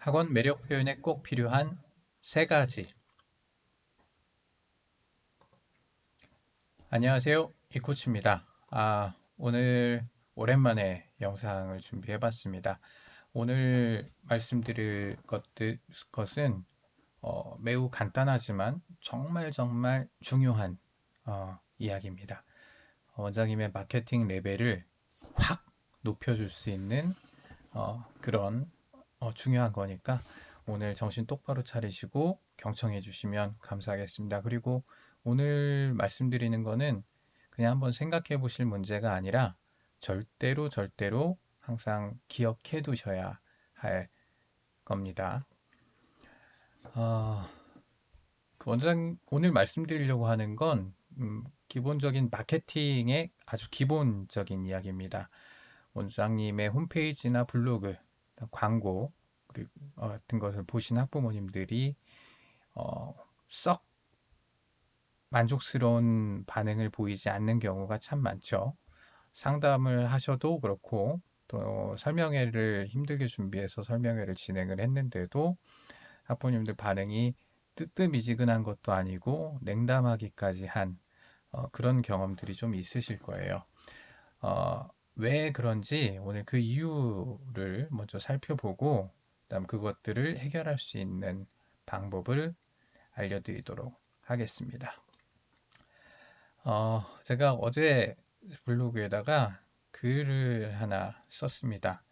학원 매력 표현에 꼭 필요한 세 가지. 안녕하세요. 이코치입니다. 오늘 오랜만에 영상을 준비해 봤습니다. 오늘 말씀드릴 것은 매우 간단하지만 정말 중요한 이야기입니다. 원장님의 마케팅 레벨을 확 높여줄 수 있는 그런 중요한 거니까 오늘 정신 똑바로 차리시고 경청해 주시면 감사하겠습니다. 그리고 오늘 말씀드리는 거는 그냥 한번 생각해 보실 문제가 아니라 절대로 항상 기억해 두셔야 할 겁니다. 어, 오늘 말씀드리려고 하는 건 기본적인 마케팅의 아주 기본적인 이야기입니다. 원장님의 홈페이지나 블로그, 광고 그리고 같은 것을 보신 학부모님들이 어, 썩 만족스러운 반응을 보이지 않는 경우가 참 많죠. 상담을 하셔도 그렇고 또 설명회를 힘들게 준비해서 설명회를 진행을 했는데도 학부모님들 반응이 뜨뜻미지근한 것도 아니고 냉담하기까지 한 그런 경험들이 좀 있으실 거예요. 왜 그런지 오늘 그 이유를 먼저 살펴보고 그다음 그것들을 해결할 수 있는 방법을 알려드리도록 하겠습니다. 제가 어제 블로그에다가 글을 하나 썼습니다.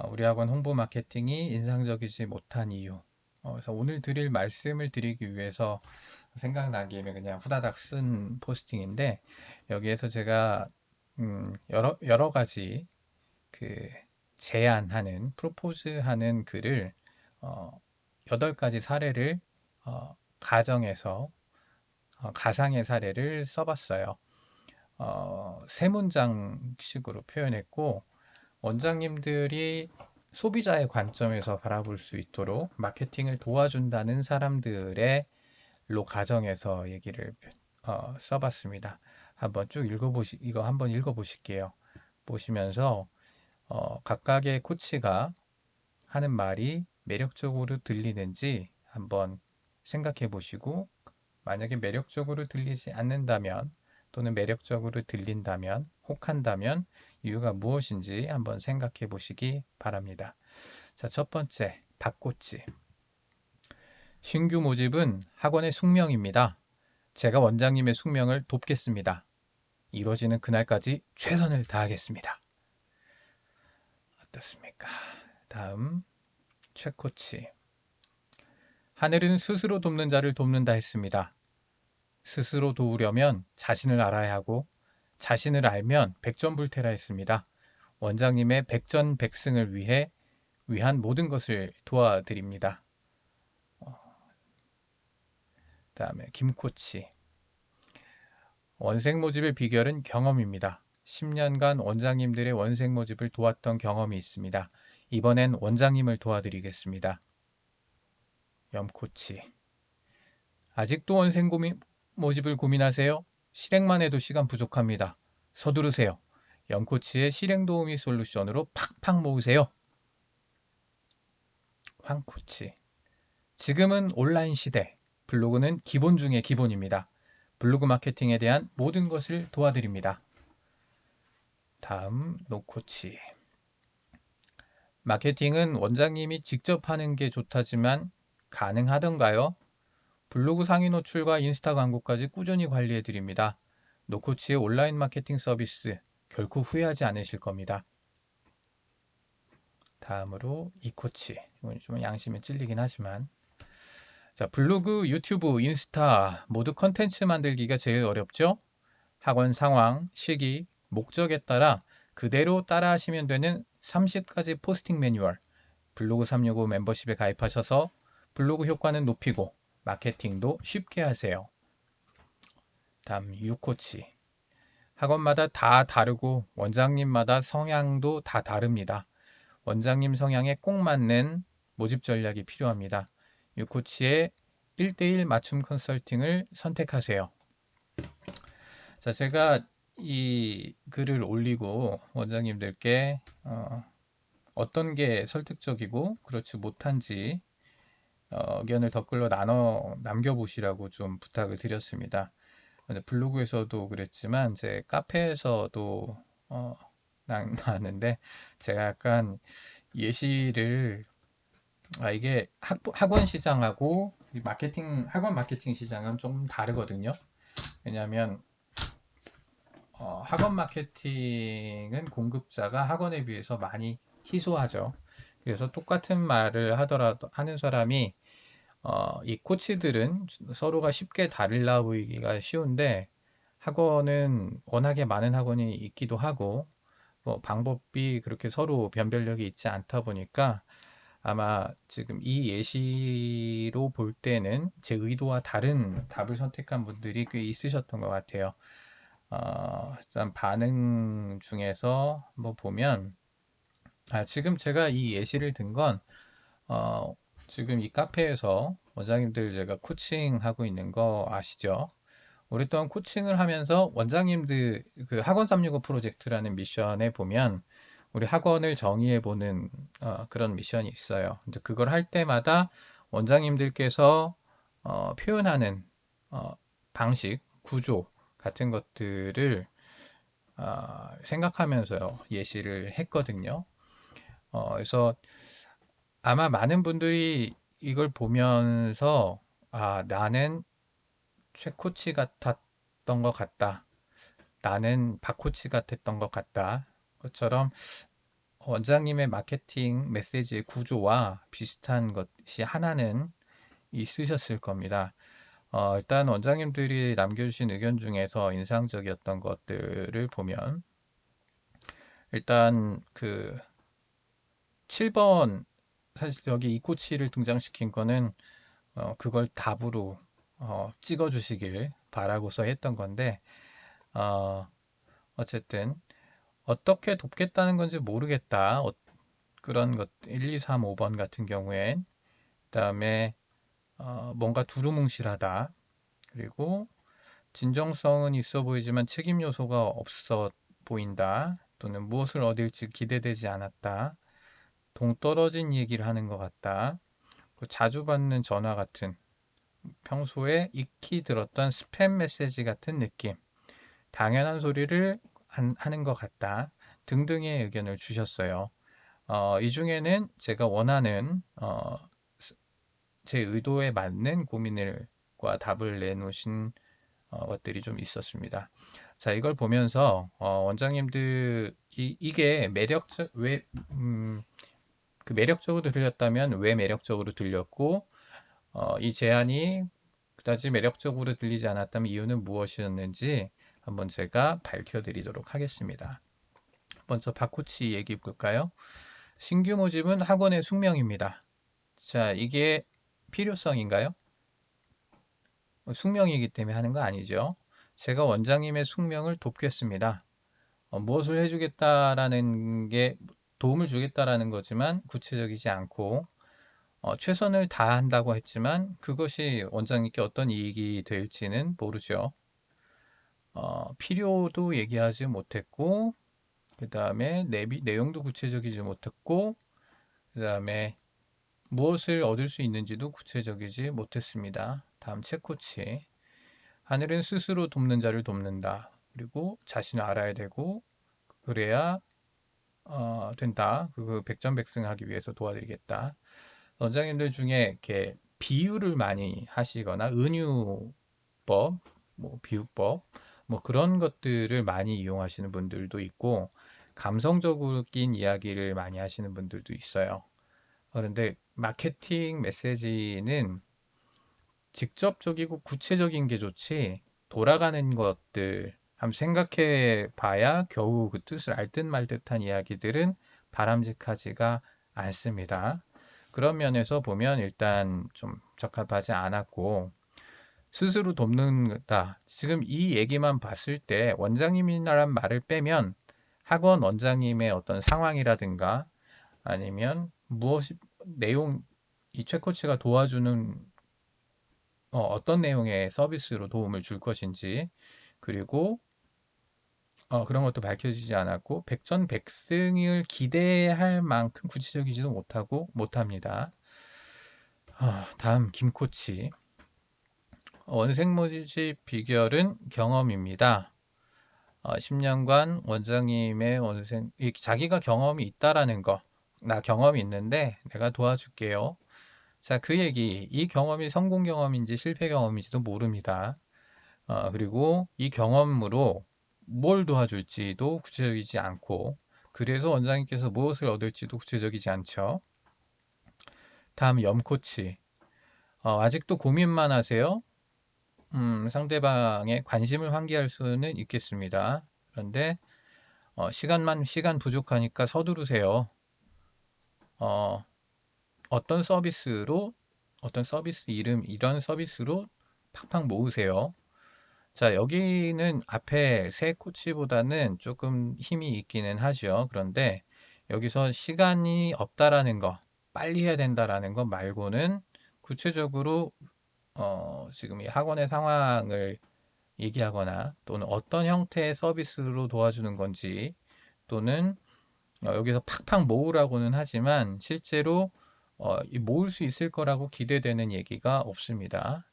우리 학원 홍보 마케팅이 인상적이지 못한 이유. 그래서 오늘 드릴 말씀을 드리기 위해서 생각난 김에 그냥 후다닥 쓴 포스팅인데 여기에서 제가 여러 가지 그 제안하는 프로포즈하는 글을 어, 8가지 사례를 가정에서 가상의 사례를 써봤어요. 세 문장식으로 표현했고 원장님들이 소비자의 관점에서 바라볼 수 있도록 마케팅을 도와준다는 사람들의 가정에서 얘기를 써봤습니다. 한번 쭉 이거 한번 읽어보실게요. 보시면서 각각의 코치가 하는 말이 매력적으로 들리는지 한번 생각해 보시고 만약에 매력적으로 들리지 않는다면 또는 매력적으로 들린다면 혹한다면 이유가 무엇인지 한번 생각해 보시기 바랍니다. 자, 첫 번째, 닭꼬치. 신규 모집은 학원의 숙명입니다. 제가 원장님의 숙명을 돕겠습니다. 이루어지는 그날까지 최선을 다하겠습니다. 어떻습니까? 다음, 최코치. 하늘은 스스로 돕는 자를 돕는다 했습니다. 스스로 도우려면 자신을 알아야 하고 자신을 알면 백전불태라 했습니다. 원장님의 백전백승을 위한 모든 것을 도와드립니다. 다음에 김코치. 원생 모집의 비결은 경험입니다. 10년간 원장님들의 원생 모집을 도왔던 경험이 있습니다. 이번엔 원장님을 도와드리겠습니다. 염코치. 아직도 모집을 고민하세요? 실행만 해도 시간 부족합니다. 서두르세요. 염코치의 실행 도우미 솔루션으로 팍팍 모으세요. 황코치. 지금은 온라인 시대. 블로그는 기본 중의 기본입니다. 블로그 마케팅에 대한 모든 것을 도와드립니다. 다음 노코치. 마케팅은 원장님이 직접 하는 게 좋다지만 가능하던가요? 블로그 상위 노출과 인스타 광고까지 꾸준히 관리해 드립니다. 노코치의 온라인 마케팅 서비스 결코 후회하지 않으실 겁니다. 다음으로 이코치. 이건 좀 양심에 찔리긴 하지만 자, 블로그, 유튜브, 인스타 모두 컨텐츠 만들기가 제일 어렵죠? 학원 상황, 시기, 목적에 따라 그대로 따라 하시면 되는 30가지 포스팅 매뉴얼 블로그 365 멤버십에 가입하셔서 블로그 효과는 높이고 마케팅도 쉽게 하세요. 다음 유코치. 학원마다 다 다르고 원장님마다 성향도 다 다릅니다. 원장님 성향에 꼭 맞는 모집 전략이 필요합니다. 유코치의 1대1 맞춤 컨설팅을 선택하세요. 자, 제가 이 글을 올리고 원장님들께 어떤 게 설득적이고 그렇지 못한지 의견을 댓글로 나눠 남겨보시라고 좀 부탁을 드렸습니다. 근데 블로그에서도 그랬지만 제 카페에서도 나왔는데 제가 약간 예시를 이게 학원 시장하고 이 마케팅 학원 마케팅 시장은 좀 다르거든요. 왜냐하면 학원 마케팅은 공급자가 학원에 비해서 많이 희소하죠. 그래서 똑같은 말을 하더라도 하는 사람이 이 코치들은 서로가 쉽게 달라 보이기가 쉬운데 학원은 워낙에 많은 학원이 있기도 하고 뭐 방법이 그렇게 서로 변별력이 있지 않다 보니까 아마 지금 이 예시로 볼 때는 제 의도와 다른 답을 선택한 분들이 꽤 있으셨던 것 같아요. 일단 반응 중에서 뭐 보면 지금 제가 이 예시를 든 건 지금 이 카페에서 원장님들 제가 코칭하고 있는 거 아시죠? 오랫동안 코칭을 하면서 원장님들 그 학원 365 프로젝트라는 미션에 보면 우리 학원을 정의해 보는 그런 미션이 있어요. 근데 그걸 할 때마다 원장님들께서 표현하는 어, 방식, 구조 같은 것들을 생각하면서 예시를 했거든요. 그래서 아마 많은 분들이 이걸 보면서 나는 최 코치 같았던 것 같다. 나는 박 코치 같았던 것 같다. 것처럼 원장님의 마케팅 메시지의 구조와 비슷한 것이 하나는 있으셨을 겁니다. 일단 원장님들이 남겨주신 의견 중에서 인상적이었던 것들을 보면 일단 그 7번 사실 여기 이 코치를 등장시킨 거는 그걸 답으로 찍어주시길 바라고서 했던 건데 어쨌든 어떻게 돕겠다는 건지 모르겠다. 그런 것 1, 2, 3, 5번 같은 경우엔 그다음에 뭔가 두루뭉실하다. 그리고 진정성은 있어 보이지만 책임 요소가 없어 보인다. 또는 무엇을 얻을지 기대되지 않았다. 동떨어진 얘기를 하는 것 같다. 자주 받는 전화 같은 평소에 익히 들었던 스팸 메시지 같은 느낌. 당연한 소리를 하는 것 같다. 등등의 의견을 주셨어요. 이 중에는 제가 원하는 제 의도에 맞는 고민과 답을 내놓으신 것들이 좀 있었습니다. 자, 이걸 보면서 원장님들 이게 매력적 그 매력적으로 들렸다면 왜 매력적으로 들렸고 이 제안이 그다지 매력적으로 들리지 않았다면 이유는 무엇이었는지 한번 제가 밝혀드리도록 하겠습니다. 먼저 박코치 얘기 볼까요? 신규 모집은 학원의 숙명입니다. 자, 이게 필요성인가요? 숙명이기 때문에 하는 거 아니죠. 제가 원장님의 숙명을 돕겠습니다. 무엇을 해주겠다라는 게 도움을 주겠다라는 거지만 구체적이지 않고 최선을 다한다고 했지만 그것이 원장님께 어떤 이익이 될지는 모르죠. 필요도 얘기하지 못했고 그 다음에 내용도 구체적이지 못했고 그 다음에 무엇을 얻을 수 있는지도 구체적이지 못했습니다. 다음 체코치. 하늘은 스스로 돕는 자를 돕는다. 그리고 자신을 알아야 되고 그래야 된다. 그 백전백승하기 위해서 도와드리겠다. 원장님들 중에 이렇게 비유를 많이 하시거나 은유법, 뭐 비유법, 뭐 그런 것들을 많이 이용하시는 분들도 있고 감성적인 이야기를 많이 하시는 분들도 있어요. 그런데 마케팅 메시지는 직접적이고 구체적인 게 좋지 돌아가는 것들 한번 생각해 봐야 겨우 그 뜻을 알 듯 말 듯한 이야기들은 바람직하지가 않습니다. 그런 면에서 보면 일단 좀 적합하지 않았고 스스로 돕는다. 지금 이 얘기만 봤을 때 원장님이라는 말을 빼면 학원 원장님의 어떤 상황이라든가 아니면 무엇이 내용 이 최코치가 도와주는 어떤 내용의 서비스로 도움을 줄 것인지 그리고 그런 것도 밝혀지지 않았고 백전백승을 기대할 만큼 구체적이지도 못합니다. 다음 김코치. 원색 모집 비결은 경험입니다. 10년간 원장님의 자기가 경험이 있다라는 거, 나 경험이 있는데 내가 도와줄게요. 자, 그 얘기, 이 경험이 성공 경험인지 실패 경험인지도 모릅니다. 그리고 이 경험으로 뭘 도와줄지도 구체적이지 않고, 그래서 원장님께서 무엇을 얻을지도 구체적이지 않죠. 다음 염코치. 아직도 고민만 하세요? 상대방의 관심을 환기할 수는 있겠습니다. 그런데 시간 부족하니까 서두르세요. 어, 어떤 서비스로, 어떤 서비스 이름, 이런 서비스로 팍팍 모으세요. 자, 여기는 앞에 세 코치보다는 조금 힘이 있기는 하죠. 그런데 여기서 시간이 없다라는 거, 빨리 해야 된다라는 거 말고는 구체적으로 지금 이 학원의 상황을 얘기하거나 또는 어떤 형태의 서비스로 도와주는 건지 또는 여기서 팍팍 모으라고는 하지만 실제로 모을 수 있을 거라고 기대되는 얘기가 없습니다.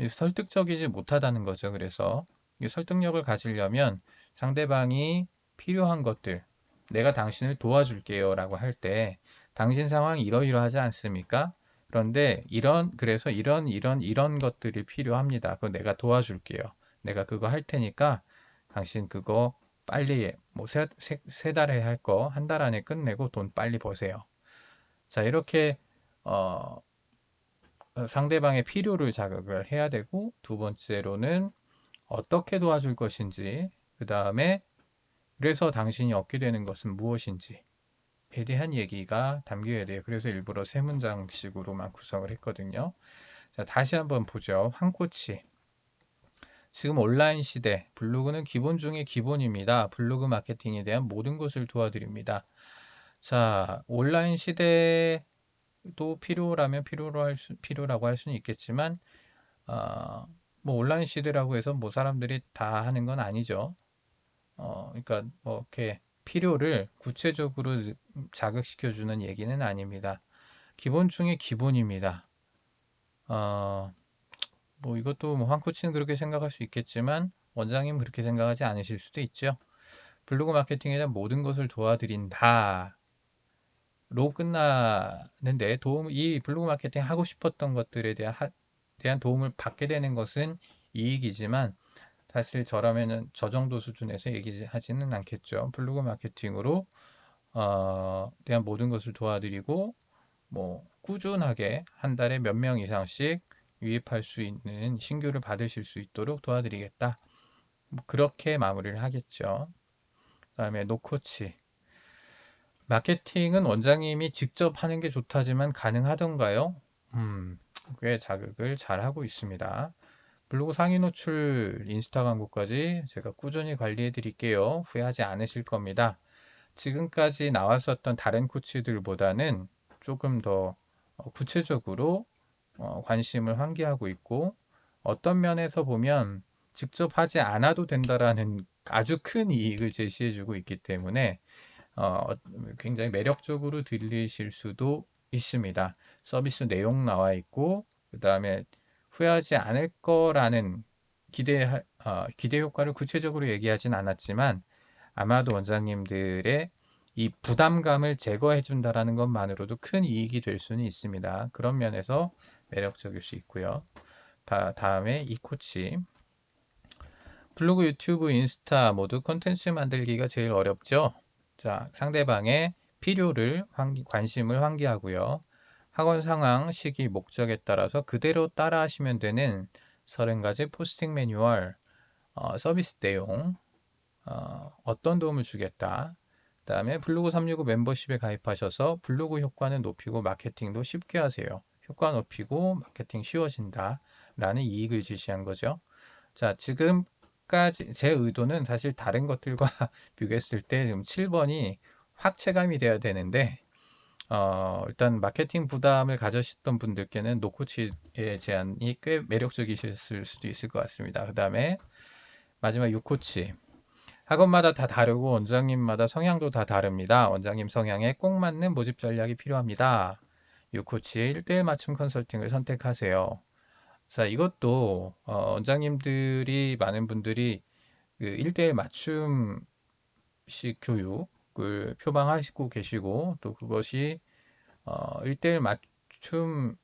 설득적이지 못하다는 거죠. 그래서 이 설득력을 가지려면 상대방이 필요한 것들, 내가 당신을 도와줄게요 라고 할 때 당신 상황이 이러이러하지 않습니까? 그런데 그래서 이런 것들이 필요합니다. 그거 내가 도와줄게요. 내가 그거 할 테니까 당신 그거 빨리 뭐 세 달에 할 거 한 달 안에 끝내고 돈 빨리 버세요. 자, 이렇게 어, 상대방의 필요를 자극을 해야 되고, 두 번째로는 어떻게 도와줄 것인지, 그 다음에 그래서 당신이 얻게 되는 것은 무엇인지에 대한 얘기가 담겨야 돼요. 그래서 일부러 세 문장씩으로만 구성을 했거든요. 자, 다시 한번 보죠. 황코치. 지금 온라인 시대, 블로그는 기본 중에 기본입니다. 블로그 마케팅에 대한 모든 것을 도와드립니다. 자, 온라인 시대도 필요라고 할 수는 있겠지만, 어, 뭐 온라인 시대라고 해서 뭐 사람들이 다 하는 건 아니죠. 그러니까 뭐 이렇게 필요를 구체적으로 자극시켜주는 얘기는 아닙니다. 기본 중에 기본입니다. 어, 뭐 이것도 뭐 황코치는 그렇게 생각할 수 있겠지만 원장님 그렇게 생각하지 않으실 수도 있죠. 블로그 마케팅에 대한 모든 것을 도와드린다. 로 끝나는데 이 블로그 마케팅 하고 싶었던 것들에 대한 도움을 받게 되는 것은 이익이지만 사실 저라면은 저 정도 수준에서 얘기하지는 않겠죠. 블로그 마케팅으로 대한 모든 것을 도와드리고 뭐 꾸준하게 한 달에 몇 명 이상씩 유입할 수 있는 신규를 받으실 수 있도록 도와드리겠다. 뭐 그렇게 마무리를 하겠죠. 그다음에 노코치. 마케팅은 원장님이 직접 하는 게 좋다지만 가능하던가요? 꽤 자극을 잘 하고 있습니다. 블로그 상위 노출, 인스타 광고까지 제가 꾸준히 관리해 드릴게요. 후회하지 않으실 겁니다. 지금까지 나왔었던 다른 코치들보다는 조금 더 구체적으로 관심을 환기하고 있고 어떤 면에서 보면 직접 하지 않아도 된다라는 아주 큰 이익을 제시해 주고 있기 때문에 굉장히 매력적으로 들리실 수도 있습니다. 서비스 내용 나와 있고 그 다음에 후회하지 않을 거라는 기대 효과를 구체적으로 얘기하진 않았지만 아마도 원장님들의 이 부담감을 제거해 준다라는 것만으로도 큰 이익이 될 수는 있습니다. 그런 면에서 매력적일 수 있고요. 다음에 이 코치. 블로그, 유튜브, 인스타 모두 콘텐츠 만들기가 제일 어렵죠. 자, 상대방의 관심을 환기하고요. 학원 상황, 시기, 목적에 따라서 그대로 따라 하시면 되는 30가지 포스팅 매뉴얼, 서비스 내용, 어떤 도움을 주겠다. 그 다음에 블로그 365 멤버십에 가입하셔서 블로그 효과는 높이고 마케팅도 쉽게 하세요. 효과 높이고 마케팅 쉬워진다. 라는 이익을 제시한 거죠. 자, 지금까지 제 의도는 사실 다른 것들과 비교했을 때 지금 7번이 확 체감이 돼야 되는데, 일단 마케팅 부담을 가져셨던 분들께는 노코치의 제안이 꽤 매력적이실 수도 있을 것 같습니다. 그 다음에 마지막 6코치. 학원마다 다 다르고 원장님마다 성향도 다 다릅니다. 원장님 성향에 꼭 맞는 모집 전략이 필요합니다. 유코치의 1대1 맞춤 컨설팅을 선택하세요. 자, 이것도 원장님들이 많은 분들이 그 1대1 맞춤식 교육을 표방하시고 계시고 또 그것이 1대1 맞춤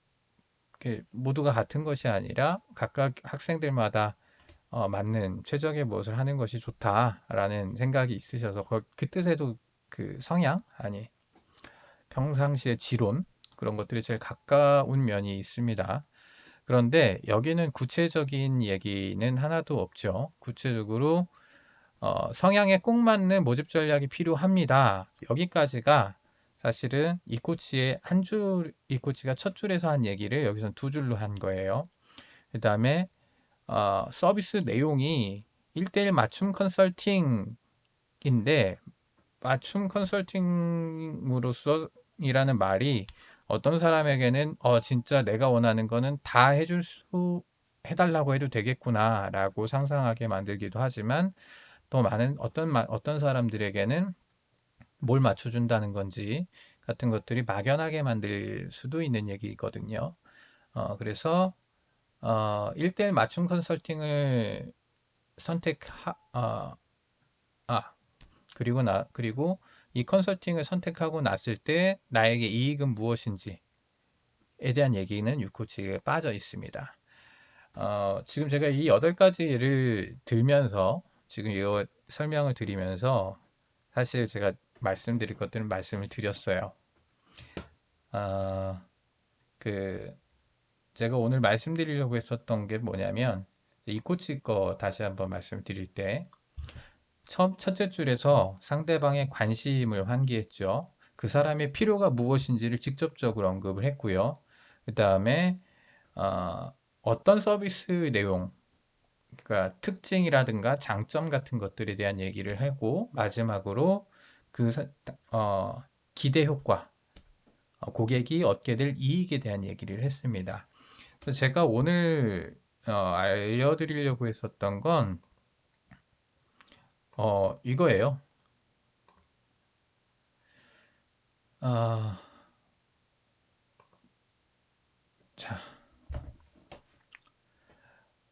모두가 같은 것이 아니라 각각 학생들마다 맞는 최적의 무엇을 하는 것이 좋다라는 생각이 있으셔서 그 뜻에도 그 성향 아니 평상시의 지론 그런 것들이 제일 가까운 면이 있습니다. 그런데 여기는 구체적인 얘기는 하나도 없죠. 구체적으로 성향에 꼭 맞는 모집 전략이 필요합니다. 여기까지가 사실은 이 코치가 첫 줄에서 한 얘기를 여기서 두 줄로 한 거예요. 그 다음에 서비스 내용이 1대1 맞춤 컨설팅인데 맞춤 컨설팅으로서 이라는 말이 어떤 사람에게는 진짜 내가 원하는 거는 다 해달라고 해도 되겠구나 라고 상상하게 만들기도 하지만 또 많은 어떤 사람들에게는 뭘 맞춰준다는 건지 같은 것들이 막연하게 만들 수도 있는 얘기거든요. 그래서 1대1 맞춤 컨설팅을 그리고 이 컨설팅을 선택하고 났을 때 나에게 이익은 무엇인지에 대한 얘기는 유코치에 빠져 있습니다. 지금 제가 이 8가지 예를 들면서 지금 이 설명을 드리면서 사실 제가 말씀드릴 것들은 말씀을 드렸어요. 제가 오늘 말씀드리려고 했었던 게 뭐냐면 이 코치 거 다시 한번 말씀드릴 때 첫째 줄에서 상대방의 관심을 환기했죠. 그 사람의 필요가 무엇인지를 직접적으로 언급을 했고요. 그 다음에 어떤 서비스 내용, 그러니까 특징이라든가 장점 같은 것들에 대한 얘기를 하고 마지막으로 그 기대 효과, 고객이 얻게 될 이익에 대한 얘기를 했습니다. 그래서 제가 오늘 알려드리려고 했었던 건 이거예요. 자,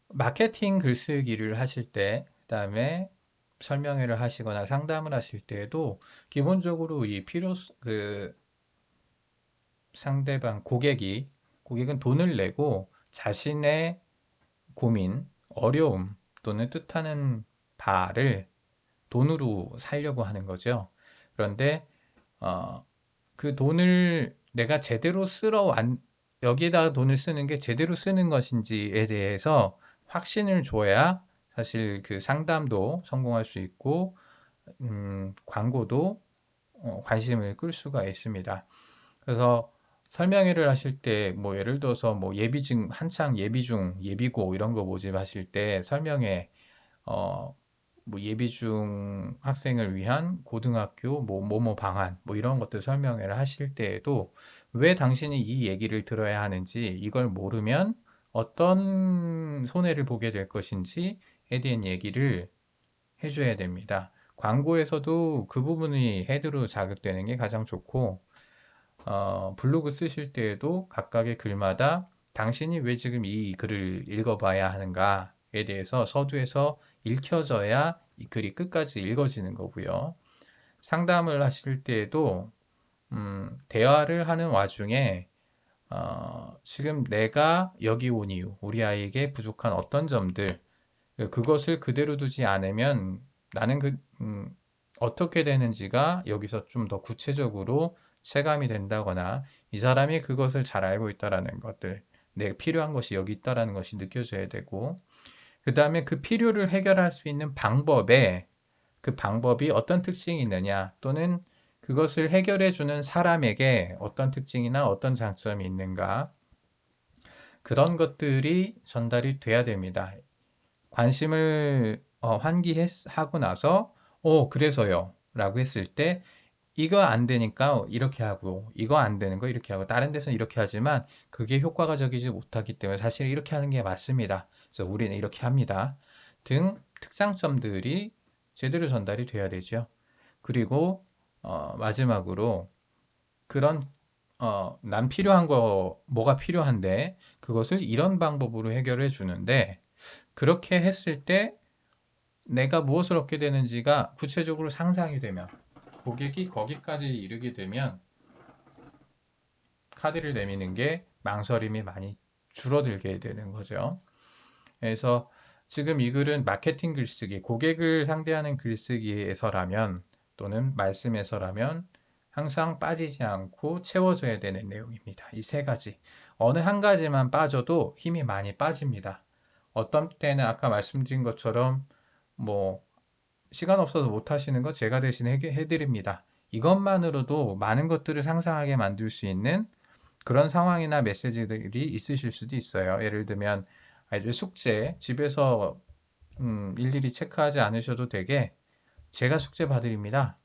마케팅 글쓰기를 하실 때, 그다음에 설명회를 하시거나 상담을 하실 때에도 기본적으로 고객은 돈을 내고 자신의 고민, 어려움 또는 뜻하는 바를 돈으로 살려고 하는 거죠. 그런데 그 돈을 내가 여기에다가 돈을 쓰는 게 제대로 쓰는 것인지에 대해서 확신을 줘야 사실 그 상담도 성공할 수 있고 광고도 관심을 끌 수가 있습니다. 그래서 설명회를 하실 때 뭐 예를 들어서 뭐 한창 예비고 이런 거 모집하실 때 설명회 뭐 예비 중 학생을 위한 고등학교 뭐뭐 방안 뭐 이런 것들 설명회를 하실 때에도 왜 당신이 이 얘기를 들어야 하는지 이걸 모르면 어떤 손해를 보게 될 것인지에 대한 얘기를 해줘야 됩니다. 광고에서도 그 부분이 헤드로 자극되는 게 가장 좋고 블로그 쓰실 때에도 각각의 글마다 당신이 왜 지금 이 글을 읽어봐야 하는가에 대해서 서두에서 읽혀져야 이 글이 끝까지 읽어지는 거고요. 상담을 하실 때에도 대화를 하는 와중에 지금 내가 여기 온 이유, 우리 아이에게 부족한 어떤 점들, 그것을 그대로 두지 않으면 나는 어떻게 되는지가 여기서 좀 더 구체적으로 체감이 된다거나 이 사람이 그것을 잘 알고 있다라는 것들, 내가 필요한 것이 여기 있다라는 것이 느껴져야 되고, 그 다음에 그 필요를 해결할 수 있는 그 방법이 어떤 특징이 있느냐, 또는 그것을 해결해 주는 사람에게 어떤 특징이나 어떤 장점이 있는가, 그런 것들이 전달이 돼야 됩니다. 관심을 환기하고 나서 그래서요 라고 했을 때 이거 안 되니까 이렇게 하고 이거 안 되는 거 이렇게 하고 다른 데서는 이렇게 하지만 그게 효과가 적이지 못하기 때문에 사실 이렇게 하는 게 맞습니다. 그래서 우리는 이렇게 합니다. 등 특장점들이 제대로 전달이 돼야 되죠. 그리고 마지막으로 그런 난 필요한 거 뭐가 필요한데 그것을 이런 방법으로 해결해 주는데 그렇게 했을 때 내가 무엇을 얻게 되는지가 구체적으로 상상이 되면 고객이 거기까지 이르게 되면 카드를 내미는 게 망설임이 많이 줄어들게 되는 거죠. 그래서 지금 이 글은 마케팅 글쓰기, 고객을 상대하는 글쓰기에서라면 또는 말씀에서라면 항상 빠지지 않고 채워져야 되는 내용입니다. 이 세 가지. 어느 한 가지만 빠져도 힘이 많이 빠집니다. 어떤 때는 아까 말씀드린 것처럼 뭐 시간 없어서 못 하시는 거 제가 대신 해드립니다. 이것만으로도 많은 것들을 상상하게 만들 수 있는 그런 상황이나 메시지들이 있으실 수도 있어요. 예를 들면 아이들 숙제 집에서 일일이 체크하지 않으셔도 되게 제가 숙제 봐드립니다.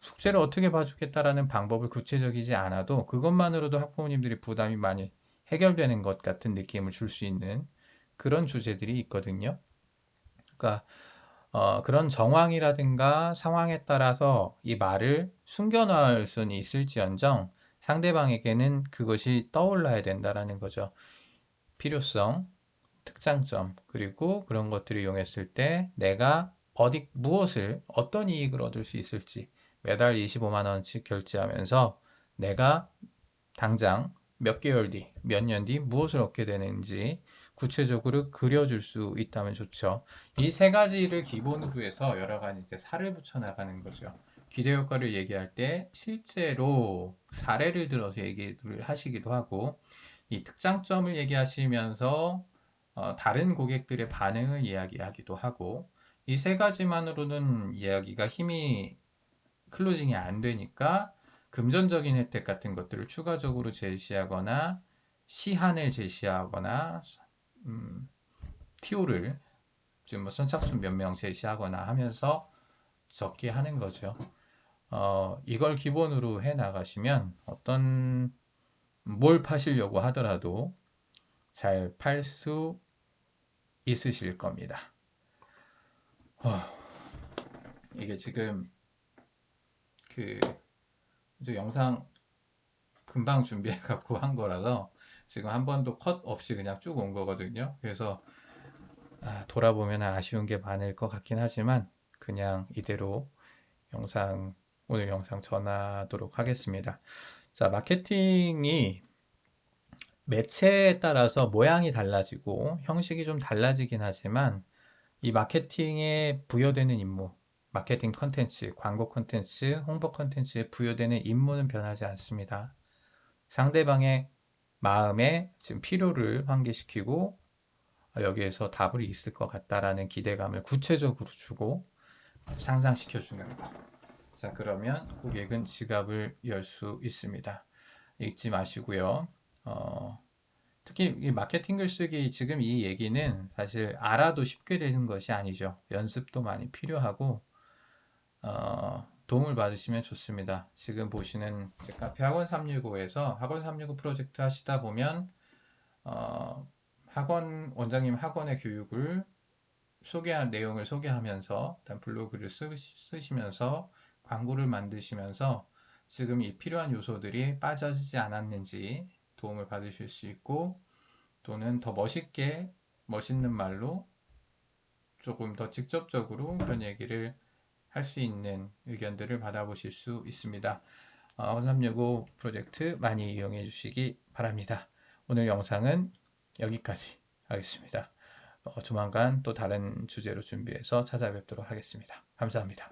숙제를 어떻게 봐주겠다라는 방법을 구체적이지 않아도 그것만으로도 학부모님들이 부담이 많이 해결되는 것 같은 느낌을 줄 수 있는 그런 주제들이 있거든요. 그러니까 그런 정황이라든가 상황에 따라서 이 말을 숨겨놓을 수는 있을지언정 상대방에게는 그것이 떠올라야 된다라는 거죠. 필요성, 특장점, 그리고 그런 것들을 이용했을 때 내가 무엇을, 어떤 이익을 얻을 수 있을지 매달 25만 원씩 결제하면서 내가 당장 몇 개월 뒤, 몇 년 뒤 무엇을 얻게 되는지 구체적으로 그려줄 수 있다면 좋죠. 이 세 가지를 기본으로 해서 여러 가지 이제 살을 붙여 나가는 거죠. 기대 효과를 얘기할 때 실제로 사례를 들어서 얘기를 하시기도 하고 이 특장점을 얘기하시면서 다른 고객들의 반응을 이야기하기도 하고 이 세 가지만으로는 이야기가 힘이 클로징이 안 되니까 금전적인 혜택 같은 것들을 추가적으로 제시하거나 시한을 제시하거나 TO를 지금 뭐 선착순 몇 명 제시하거나 하면서 적게 하는 거죠. 이걸 기본으로 해 나가시면 어떤 뭘 파시려고 하더라도 잘 팔 수 있으실 겁니다. 이게 지금 그 이제 영상 금방 준비해 갖고 한 거라서 지금 한 번도 컷 없이 그냥 쭉 온 거거든요. 그래서 돌아보면 아쉬운 게 많을 것 같긴 하지만 그냥 이대로 오늘 영상 전하도록 하겠습니다. 자, 마케팅이 매체에 따라서 모양이 달라지고 형식이 좀 달라지긴 하지만 이 마케팅에 부여되는 임무, 마케팅 컨텐츠, 광고 컨텐츠, 홍보 컨텐츠에 부여되는 임무는 변하지 않습니다. 상대방의 마음에 지금 필요를 환기시키고 여기에서 답이 있을 것 같다라는 기대감을 구체적으로 주고 상상시켜 주는 거. 자, 그러면 고객은 지갑을 열 수 있습니다. 잊지 마시고요. 특히 이 마케팅 글쓰기 지금 이 얘기는 사실 알아도 쉽게 되는 것이 아니죠. 연습도 많이 필요하고 도움을 받으시면 좋습니다. 지금 보시는 카페 학원 365에서 학원 365 프로젝트 하시다 보면 학원 원장님 학원의 교육을 소개한 내용을 소개하면서 일단 블로그를 쓰시면서 광고를 만드시면서 지금 이 필요한 요소들이 빠져지지 않았는지 도움을 받으실 수 있고 또는 더 멋있는 말로 조금 더 직접적으로 그런 얘기를 할 수 있는 의견들을 받아보실 수 있습니다. 365 프로젝트 많이 이용해 주시기 바랍니다. 오늘 영상은 여기까지 하겠습니다. 조만간 또 다른 주제로 준비해서 찾아뵙도록 하겠습니다. 감사합니다.